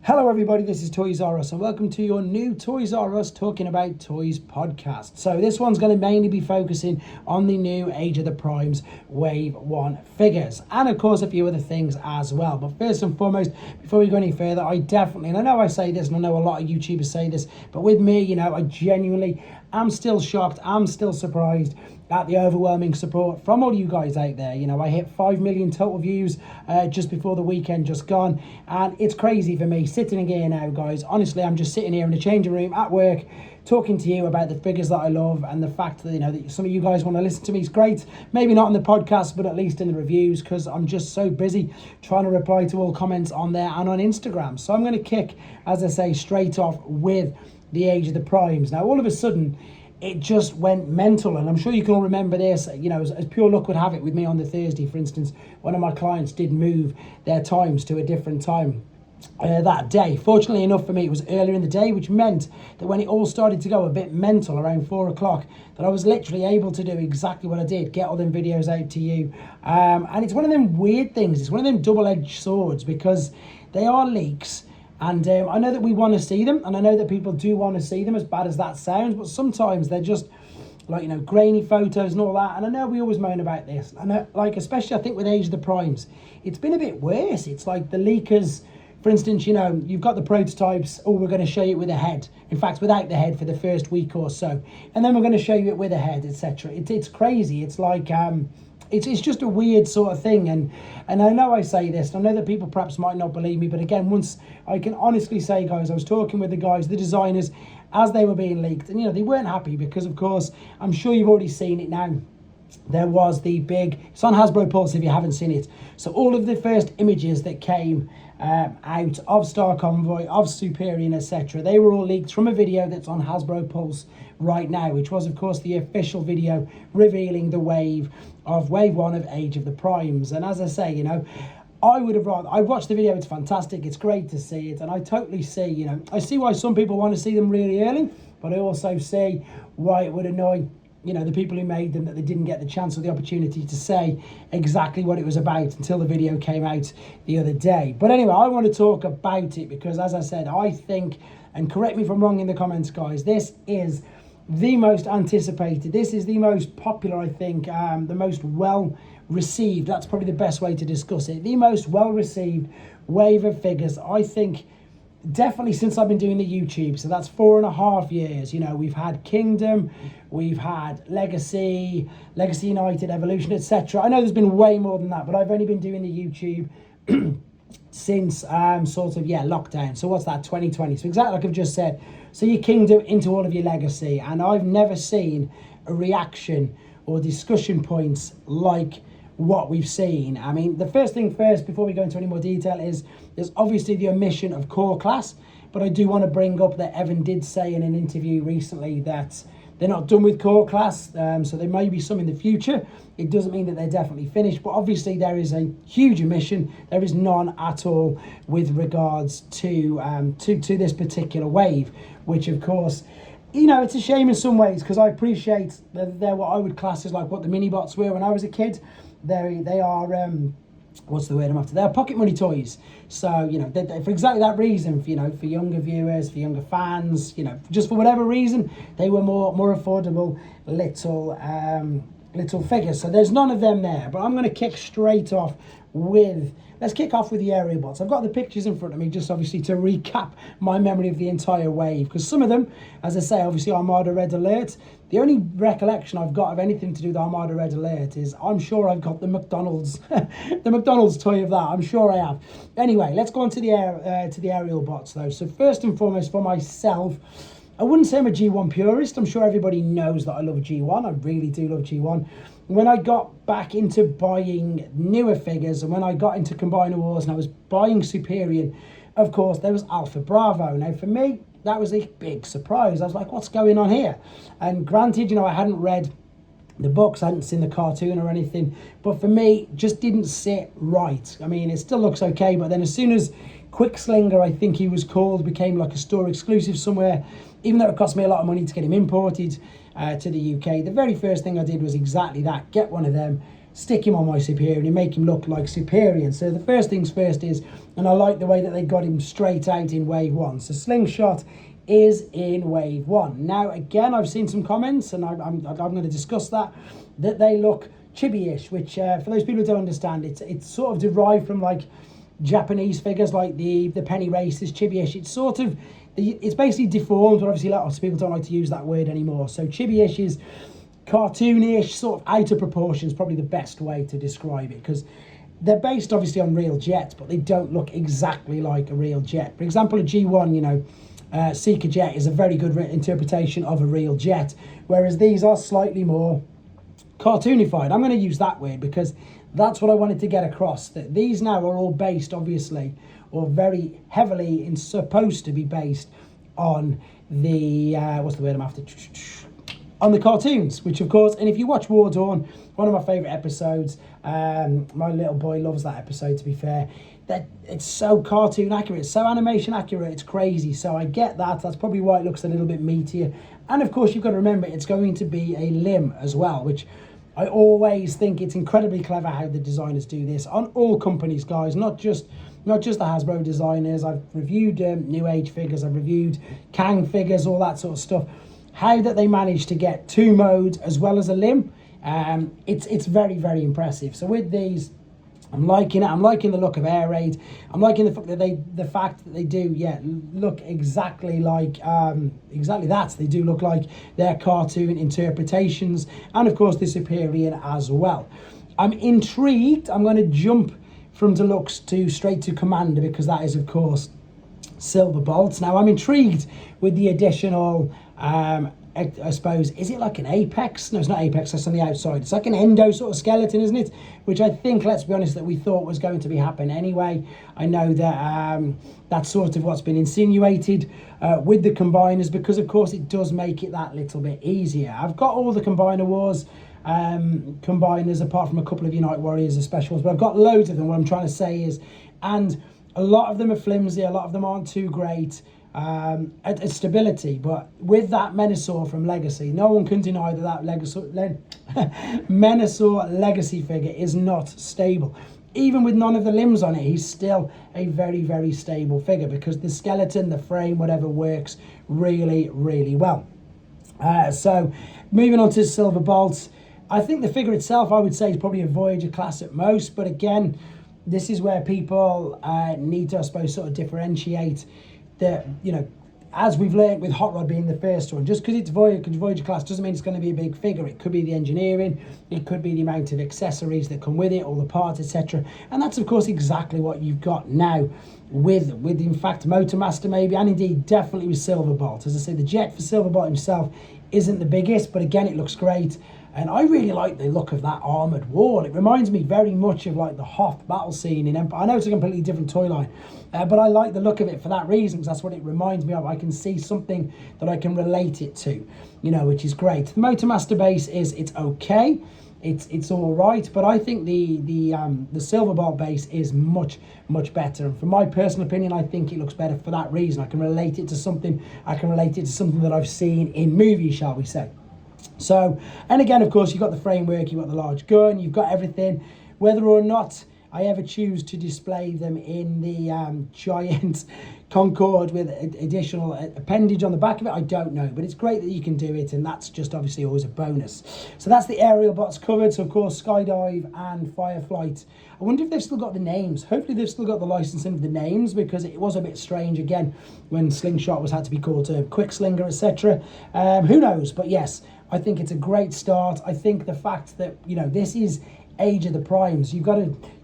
Hello everybody, this is Toys R Us and welcome to your new Toys R Us Talking About Toys podcast. So this one's going to mainly be focusing on the new Age of the Primes Wave 1 figures and of course a few other things as well. But first and foremost, before we go any further, I definitely, and I know I say this and I know a lot of YouTubers say this, but with me, I genuinely am still shocked, I'm still surprised at the overwhelming support from all you guys out there. I hit 5 million total views just before the weekend just gone, and it's crazy for me sitting here now, guys. Honestly, I'm just sitting here in the changing room at work talking to you about the figures that I love, and the fact that that some of you guys want to listen to me is great. Maybe not in the podcast, but at least in the reviews, because I'm just so busy trying to reply to all comments on there and on Instagram. So I'm going to kick, as I say, straight off with the Age of the Primes. Now all of a sudden it just went mental, and I'm sure you can all remember this. As pure luck would have it with me on the Thursday, for instance, one of my clients did move their times to a different time that day. Fortunately enough for me, it was earlier in the day, which meant that when it all started to go a bit mental around 4 o'clock, that I was literally able to do exactly what I did, get all them videos out to you. And it's one of them weird things. It's one of them double-edged swords, because they are leaks. And I know that we want to see them, and I know that people do want to see them, as bad as that sounds, but sometimes they're just like, grainy photos and all that. And I know we always moan about this. And especially I think with Age of the Primes, it's been a bit worse. It's like the leakers, for instance, you've got the prototypes, we're going to show you it with a head. In fact, without the head for the first week or so. And then we're going to show you it with a head, etc. It's crazy. It's like, it's just a weird sort of thing. And I know I say this, and I know that people perhaps might not believe me, but again, once I can honestly say, guys, I was talking with the guys, the designers, as they were being leaked, and they weren't happy because, of course, I'm sure you've already seen it now. There was the big, it's on Hasbro Pulse if you haven't seen it. So all of the first images that came out of Star Convoy, of Superior, etc., they were all leaked from a video that's on Hasbro Pulse right now, which was, of course, the official video revealing the wave 1 of Age of the Primes. And as I say, I would have rather, I watched the video, it's fantastic, it's great to see it, and I totally see, I see why some people want to see them really early, but I also see why it would annoy the people who made them, that they didn't get the chance or the opportunity to say exactly what it was about until the video came out the other day. But anyway, I want to talk about it because, as I said, I think, and correct me if I'm wrong in the comments, guys, this is the most anticipated, this is the most popular, I think, the most well received, that's probably the best way to discuss it, the most well received wave of figures, I think, definitely since I've been doing the YouTube. So that's 4.5 years. We've had Kingdom, we've had Legacy United, Evolution, etc. I know there's been way more than that, but I've only been doing the YouTube since lockdown. So what's that, 2020? So exactly like I've just said. So your Kingdom into all of your Legacy, and I've never seen a reaction or discussion points like what we've seen. I mean, the first thing first, before we go into any more detail, is there's obviously the omission of core class, but I do want to bring up that Evan did say in an interview recently that they're not done with core class, so there may be some in the future. It doesn't mean that they're definitely finished, but obviously there is a huge omission. There is none at all with regards to this particular wave, which of course, it's a shame in some ways, because I appreciate that they're what I would class as like what the mini-bots were when I was a kid. They are what's the word I'm after? They're pocket money toys. So they, for exactly that reason, for younger viewers, for younger fans, just for whatever reason, they were more affordable little figures. So there's none of them there. But I'm going to kick straight off with. Let's kick off with the Aerialbots. I've got the pictures in front of me, just obviously to recap my memory of the entire wave. Because some of them, as I say, obviously Armada Red Alert. The only recollection I've got of anything to do with Armada Red Alert is I'm sure I've got the McDonald's, the McDonald's toy of that. I'm sure I have. Anyway, let's go on to the Aerialbots though. So first and foremost, for myself, I wouldn't say I'm a G1 purist. I'm sure everybody knows that I love G1. I really do love G1. When I got back into buying newer figures, and when I got into Combiner Wars and I was buying Superior, of course, there was Alpha Bravo. Now, for me, that was a big surprise. I was like, what's going on here? And granted, I hadn't read the books, I hadn't seen the cartoon or anything, but for me, just didn't sit right. I mean, it still looks okay, but then as soon as Quickslinger, I think he was called, became like a store exclusive somewhere, even though it cost me a lot of money to get him imported to the UK, the very first thing I did was exactly that, get one of them, stick him on my Superior and make him look like Superior. So the first things first is, and I like the way that they got him straight out in Wave 1. So Slingshot is in Wave 1. Now, again, I've seen some comments, and I'm going to discuss that they look chibi-ish, which for those people who don't understand, it's sort of derived from like Japanese figures like the penny races. Chibi-ish, it's basically deformed, but obviously lots of people don't like to use that word anymore. So chibi-ish is cartoonish, sort of out of proportion is probably the best way to describe it, because they're based obviously on real jets, but they don't look exactly like a real jet. For example, a G1, Seeker jet is a very good interpretation of a real jet, whereas these are slightly more cartoonified. I'm going to use that word because that's what I wanted to get across, that these now are all based, obviously, or very heavily supposed to be based on the, what's the word I'm after? On the cartoons, which of course, and if you watch War Dawn, one of my favourite episodes, my little boy loves that episode, to be fair, that it's so cartoon accurate, so animation accurate, it's crazy. So I get that, that's probably why it looks a little bit meatier. And of course, you've got to remember, it's going to be a limb as well, which I always think it's incredibly clever how the designers do this on all companies, guys, not just the Hasbro designers. I've reviewed New Age figures, I've reviewed Kang figures, all that sort of stuff. How that they manage to get 2 modes as well as a limb, it's very, very impressive. So with these, I'm liking it. I'm liking the look of Air Raid. I'm liking the fact that they do, look exactly like exactly that. They do look like their cartoon interpretations, and of course the Superior as well. I'm intrigued. I'm going to jump from Deluxe straight to Commander, because that is of course Silverbolt. Now I'm intrigued with the additional, I suppose, is it like an Apex? No, it's not Apex, that's on the outside. It's like an endo sort of skeleton, isn't it? Which I think, let's be honest, that we thought was going to be happening anyway. I know that that's sort of what's been insinuated with the combiners, because of course it does make it that little bit easier. I've got all the Combiner Wars combiners, apart from a couple of Unite Warriors and specials, but I've got loads of them. What I'm trying to say is, and a lot of them are flimsy, a lot of them aren't too great at stability, but with that Menasor from Legacy, no one can deny that Menasor Legacy figure is not stable. Even with none of the limbs on it, he's still a very, very stable figure, because the skeleton, the frame, whatever, works really, really well. So moving on to Silverbolt, I think the figure itself, I would say, is probably a Voyager class at most, but again, this is where people need to, I suppose, sort of differentiate that, as we've learned with Hot Rod being the first one, just because it's Voyager class doesn't mean it's going to be a big figure. It could be the engineering, it could be the amount of accessories that come with it, all the parts, etc. And that's, of course, exactly what you've got now with in fact, Motormaster maybe, and indeed definitely with Silverbolt. As I say, the jet for Silverbolt himself isn't the biggest, but again, it looks great. And I really like the look of that armoured wall. It reminds me very much of like the Hoth battle scene in Empire. I know it's a completely different toy line, but I like the look of it for that reason, because that's what it reminds me of. I can see something that I can relate it to, which is great. The Motormaster base it's okay. It's all right, but I think the Silverbolt base is much, much better. And from my personal opinion, I think it looks better for that reason. I can relate it to something. I can relate it to something that I've seen in movies, shall we say. So, and again, of course, you've got the framework, you've got the large gun, you've got everything. Whether or not I ever choose to display them in the giant Concorde with additional appendage on the back of it, I don't know. But it's great that you can do it, and that's just obviously always a bonus. So that's the Aerialbots covered. So, of course, Skydive and Fireflight. I wonder if they've still got the names. Hopefully they've still got the licensing of the names, because it was a bit strange, again, when Slingshot had to be called Quickslinger, etc. Who knows? But yes, I think it's a great start. I think the fact that, this is Age of the Primes.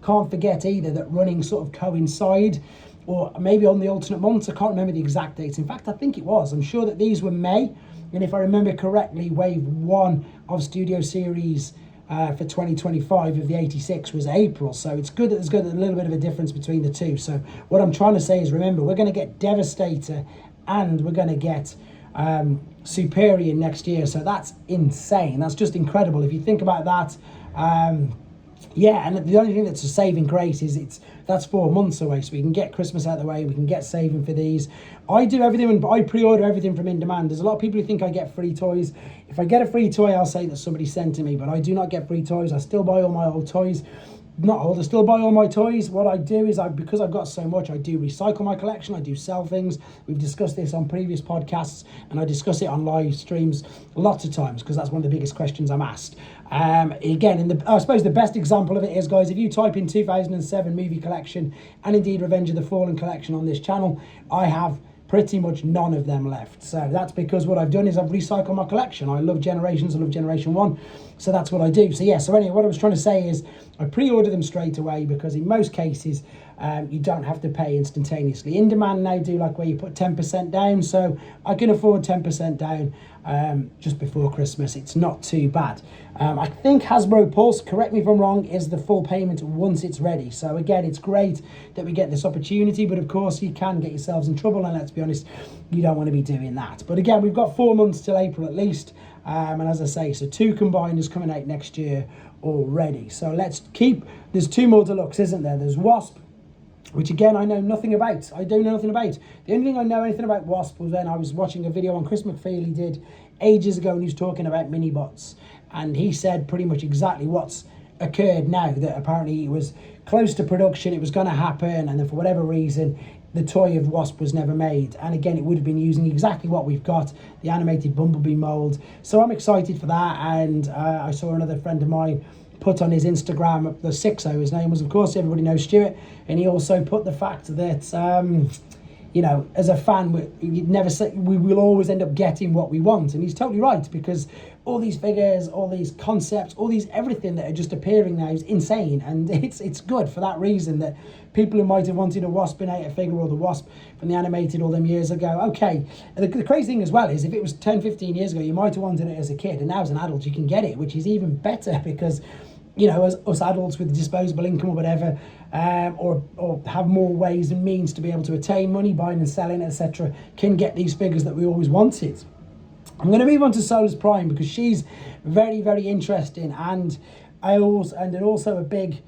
Can't forget either that running sort of coincide, or maybe on the alternate months. I can't remember the exact dates. In fact, I think it was. I'm sure that these were May. And if I remember correctly, Wave 1 of Studio Series for 2025 of the 86 was April. So it's good that there's got a little bit of a difference between the two. So what I'm trying to say is, remember, we're going to get Devastator and we're going to get Superior next year. So that's insane. That's just incredible. If you think about that, yeah, and the only thing that's a saving grace is that's 4 months away, so we can get Christmas out of the way, we can get saving for these. I do everything, but I pre-order everything from in demand. There's a lot of people who think I get free toys. If I get a free toy, I'll say that somebody sent to me, but I do not get free toys. I still buy all my old toys. Not old, I still buy all my toys. What I do is, because I've got so much, I do recycle my collection, I do sell things. We've discussed this on previous podcasts, and I discuss it on live streams lots of times, because that's one of the biggest questions I'm asked. Again, I suppose the best example of it is, guys, if you type in 2007 movie collection, and indeed Revenge of the Fallen collection on this channel, I have pretty much none of them left. So that's because what I've done is I've recycled my collection. I love Generations, I love Generation 1, so that's what I do. So yeah, so anyway, what I was trying to say is I pre-order them straight away, because in most cases you don't have to pay instantaneously. In demand now do like where you put 10% down, so I can afford 10% down just before Christmas. It's not too bad. I think Hasbro Pulse, correct me if I'm wrong, is the full payment once it's ready. So again, it's great that we get this opportunity, but of course you can get yourselves in trouble, and let's be honest, you don't want to be doing that. But again, we've got 4 months till April at least, and as I say, so 2 combiners coming out next year already. So let's keep, there's 2 more Deluxe, isn't there? There's Wasp, which again I know nothing about. I don't know nothing about. The only thing I know anything about Wasp was when I was watching a video on Chris McFeely did ages ago, and he was talking about mini-bots, and he said pretty much exactly what's occurred now, that apparently it was close to production, it was going to happen, and then for whatever reason the toy of Wasp was never made. And again, it would have been using exactly what we've got, the animated Bumblebee mold. So I'm excited for that. And I saw another friend of mine put on his Instagram, the 6-0, his name was, of course, everybody knows Stuart, and he also put the fact that you know, as a fan, you'd never say, we will always end up getting what we want. And he's totally right, because all these figures, all these concepts, all these everything that are just appearing now is insane. And it's good for that reason, that people who might have wanted a Waspinator figure, or the Wasp from the animated all them years ago, okay. And the crazy thing as well is, if it was 10, 15 years ago, you might have wanted it as a kid, and now as an adult you can get it, which is even better, because, you know, as us adults with disposable income or whatever, or have more ways and means to be able to attain money, buying and selling, etc., can get these figures that we always wanted. I'm going to move on to Solus Prime, because she's very, very interesting, and also a big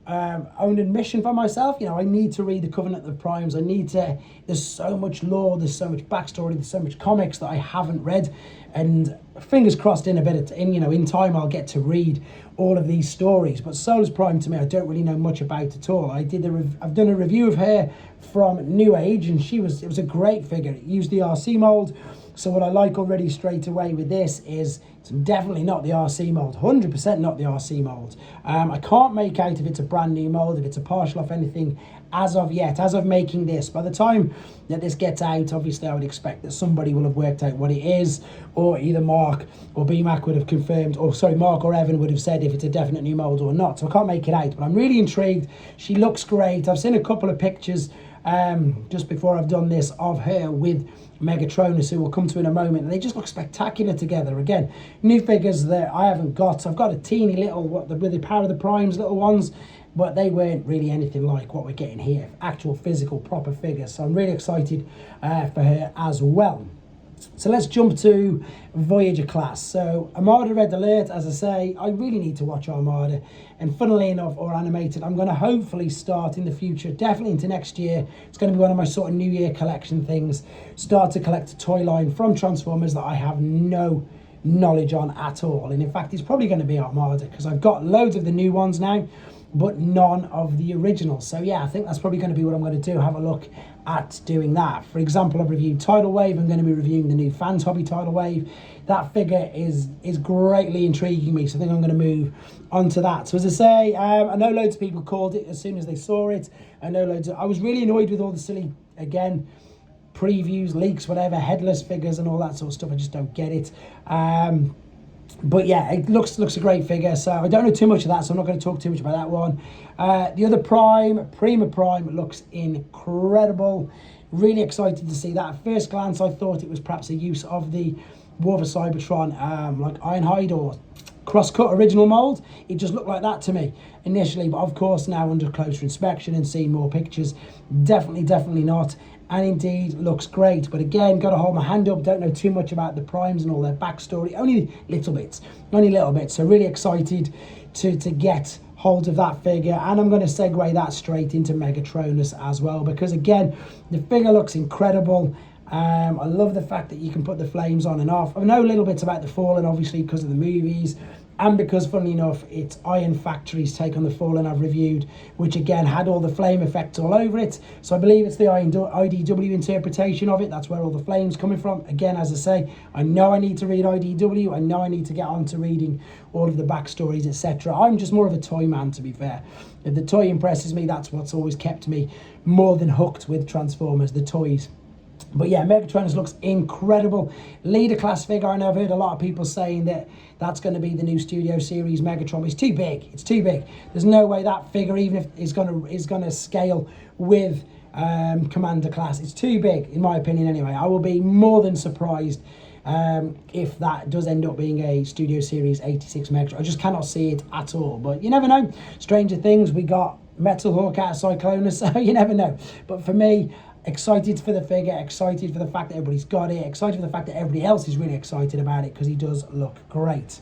own admission for myself. You know, I need to read the Covenant of Primes. There's so much lore, there's so much backstory, there's so much comics that I haven't read, and fingers crossed in time I'll get to read all of these stories. But Solus Prime, to me, I don't really know much about at all. I've done a review of her from New Age, and it was a great figure. It used the RC mold. So what I like already straight away with this is it's definitely not the RC mold, 100% not the RC mold. I can't make out if it's a brand new mold, if it's a partial off anything as of yet, as of making this. By the time that this gets out, obviously I would expect that somebody will have worked out what it is, or either Mark or BMAC would have confirmed, or sorry, Mark or Evan would have said if it's a definite new mold or not. So I can't make it out, but I'm really intrigued. She looks great. I've seen a couple of pictures just before I've done this of her with Megatronus, who we'll come to in a moment, and they just look spectacular together. Again, new figures that I haven't got. I've got a teeny little, with the Power of the Primes little ones, but they weren't really anything like what we're getting here, actual physical proper figures. So I'm really excited for her as well. So let's jump to Voyager class. So Armada Red Alert, as I say, I really need to watch Armada, and funnily enough, or animated, I'm going to hopefully start in the future, definitely into next year. It's going to be one of my sort of New Year collection things, start to collect a toy line from Transformers that I have no knowledge on at all. And in fact, it's probably going to be Armada, because I've got loads of the new ones now, but none of the originals. So yeah, I think that's probably going to be what I'm going to do, have a look at doing that. For example, I've reviewed Tidal Wave. I'm going to be reviewing the new Fans Hobby Tidal Wave. That figure is greatly intriguing me, so I think I'm going to move on to that. So as I say, I know loads of people called it as soon as they saw it. I was really annoyed with all the silly, again, previews, leaks, whatever, headless figures and all that sort of stuff. I just don't get it. But yeah, it looks a great figure, so I don't know too much of that, so I'm not going to talk too much about that one. The other Prime, Prima Prime, looks incredible. Really excited to see that. At first glance, I thought it was perhaps a use of the War for Cybertron, like Ironhide or cross-cut original mold. It just looked like that to me initially, but of course now under closer inspection and seeing more pictures, definitely not. And indeed looks great, but again, got to hold my hand up, don't know too much about the Primes and all their backstory, only little bits, so really excited to get hold of that figure, and I'm going to segue that straight into Megatronus as well, because again, the figure looks incredible. I love the fact that you can put the flames on and off. I know a little bit about the Fallen, obviously, because of the movies, and because, funnily enough, it's Iron Factory's take on the Fallen I've reviewed, which again had all the flame effects all over it. So I believe it's the IDW interpretation of it. That's where all the flame's coming from. Again, as I say, I know I need to read IDW. I know I need to get on to reading all of the backstories, etc. I'm just more of a toy man, to be fair. If the toy impresses me, that's what's always kept me more than hooked with Transformers, the toys. But yeah, Megatronus looks incredible. Leader class figure. I know I've heard a lot of people saying that that's going to be the new Studio Series Megatron. It's too big. It's too big. There's no way that figure, even if is going to scale with Commander class. It's too big, in my opinion. Anyway, I will be more than surprised if that does end up being a Studio Series 86 Megatron. I just cannot see it at all. But you never know. Stranger things. We got Metal Hawk out of Cyclonus, so you never know. But for me, excited for the figure, excited for the fact that everybody's got it, excited for the fact that everybody else is really excited about it, because he does look great.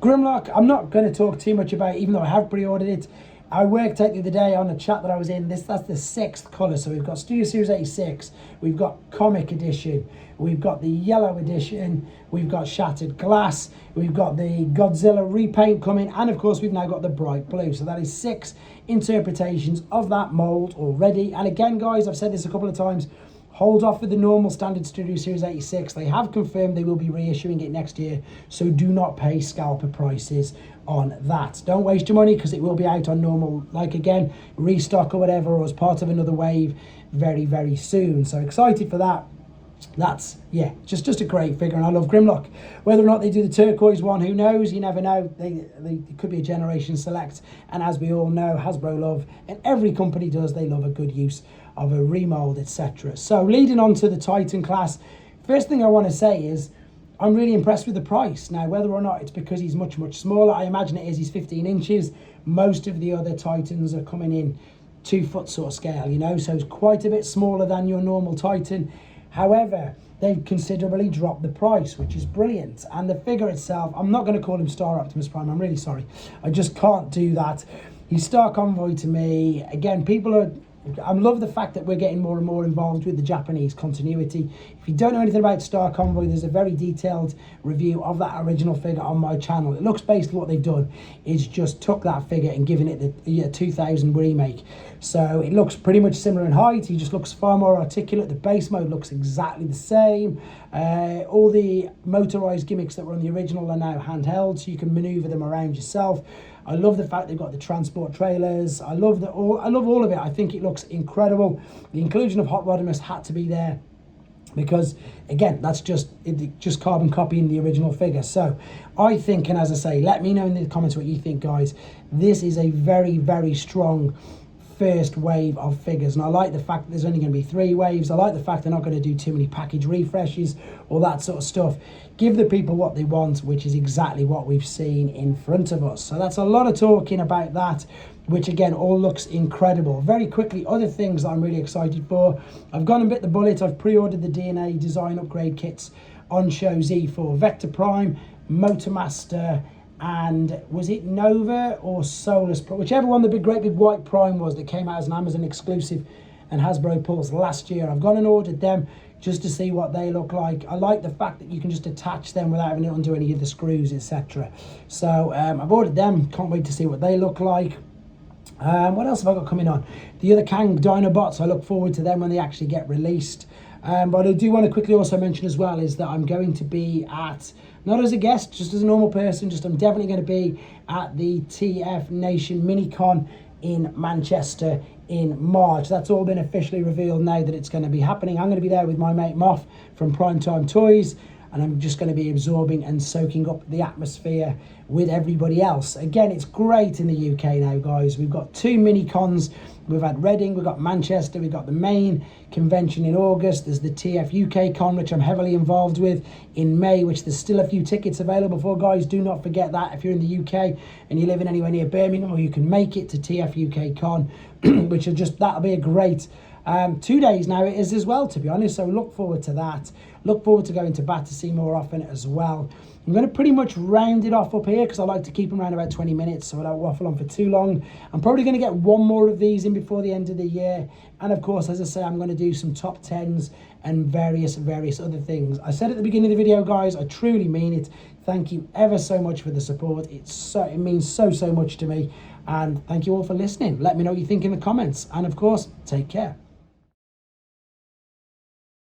Grimlock, I'm not going to talk too much about it, even though I have pre-ordered it. I worked out the other day on the chat that I was in, that's the 6th colour. So we've got Studio Series 86, we've got Comic Edition, we've got the Yellow Edition, we've got Shattered Glass, we've got the Godzilla repaint coming, and of course we've now got the Bright Blue. So that is 6 interpretations of that mould already. And again, guys, I've said this a couple of times, hold off with the normal standard Studio Series 86. They have confirmed they will be reissuing it next year, so do not pay scalper prices on that. Don't waste your money, because it will be out on normal, like again, restock or whatever, or as part of another wave very, very soon. So excited for that. That's, yeah, just a great figure, and I love Grimlock. Whether or not they do the turquoise one, who knows? You never know. They could be a generation select, and as we all know, Hasbro love, and every company does, they love a good use of a remold, etc. So leading on to the Titan class, first thing I want to say is I'm really impressed with the price. Now, whether or not it's because he's much, much smaller, I imagine it is. He's 15 inches. Most of the other Titans are coming in 2-foot sort of scale, you know, so it's quite a bit smaller than your normal Titan. However, they've considerably dropped the price, which is brilliant. And the figure itself, I'm not going to call him Star Optimus Prime. I'm really sorry. I just can't do that. He's Star Convoy to me. Again, I love the fact that we're getting more and more involved with the Japanese continuity. If you don't know anything about Star Convoy, there's a very detailed review of that original figure on my channel. It looks basically what they've done is just took that figure and given it the 2000 remake. So it looks pretty much similar in height. He just looks far more articulate. The base mode looks exactly the same. All the motorized gimmicks that were on the original are now handheld, so you can maneuver them around yourself. I love the fact they've got the transport trailers. I love all of it. I think it looks incredible. The inclusion of Hot Rodimus had to be there, because again, that's just carbon copying the original figure. So I think, and as I say, let me know in the comments what you think, guys. This is a very, very strong first wave of figures, and I like the fact that there's only going to be 3 waves. I like the fact they're not going to do too many package refreshes, all that sort of stuff. Give the people what they want, which is exactly what we've seen in front of us. So that's a lot of talking about that, which again all looks incredible. Very quickly, other things that I'm really excited for. I've gone and bit the bullet. I've pre-ordered the DNA design upgrade kits on Show Z for Vector Prime, Motormaster, and was it Nova or Solus Prime, whichever one the great big white Prime was that came out as an Amazon exclusive and Hasbro Pulse last year. I've gone and ordered them just to see what they look like. I like the fact that you can just attach them without having to undo any of the screws, etc. So I've ordered them. Can't wait to see what they look like. What else have I got coming on? The other Kang Dinobots, I look forward to them when they actually get released. But I do want to quickly also mention as well is that I'm going to be at, not as a guest, just as a normal person, I'm definitely going to be at the tfnation minicon in Manchester in March. That's all been officially revealed now that it's going to be happening. I'm going to be there with my mate Moff from Primetime Toys, and I'm just going to be absorbing and soaking up the atmosphere with everybody else. Again, it's great in the UK now, guys. We've got 2 mini-cons. We've had Reading, we've got Manchester, we've got the main convention in August. There's the TF UK con, which I'm heavily involved with in May, which there's still a few tickets available for, guys. Do not forget that. If you're in the UK and you're living anywhere near Birmingham, or you can make it to TF UK con, which will that'll be a great 2 days now it is as well, to be honest, so look forward to that. Look forward to going to Battersea more often as well. I'm going to pretty much round it off up here because I like to keep them around about 20 minutes so I don't waffle on for too long. I'm probably going to get one more of these in before the end of the year, and of course, as I say, I'm going to do some top 10s and various other things. I said at the beginning of the video, guys, I truly mean it. Thank you ever so much for the support. It means so much to me, and thank you all for listening. Let me know what you think in the comments, and of course, take care.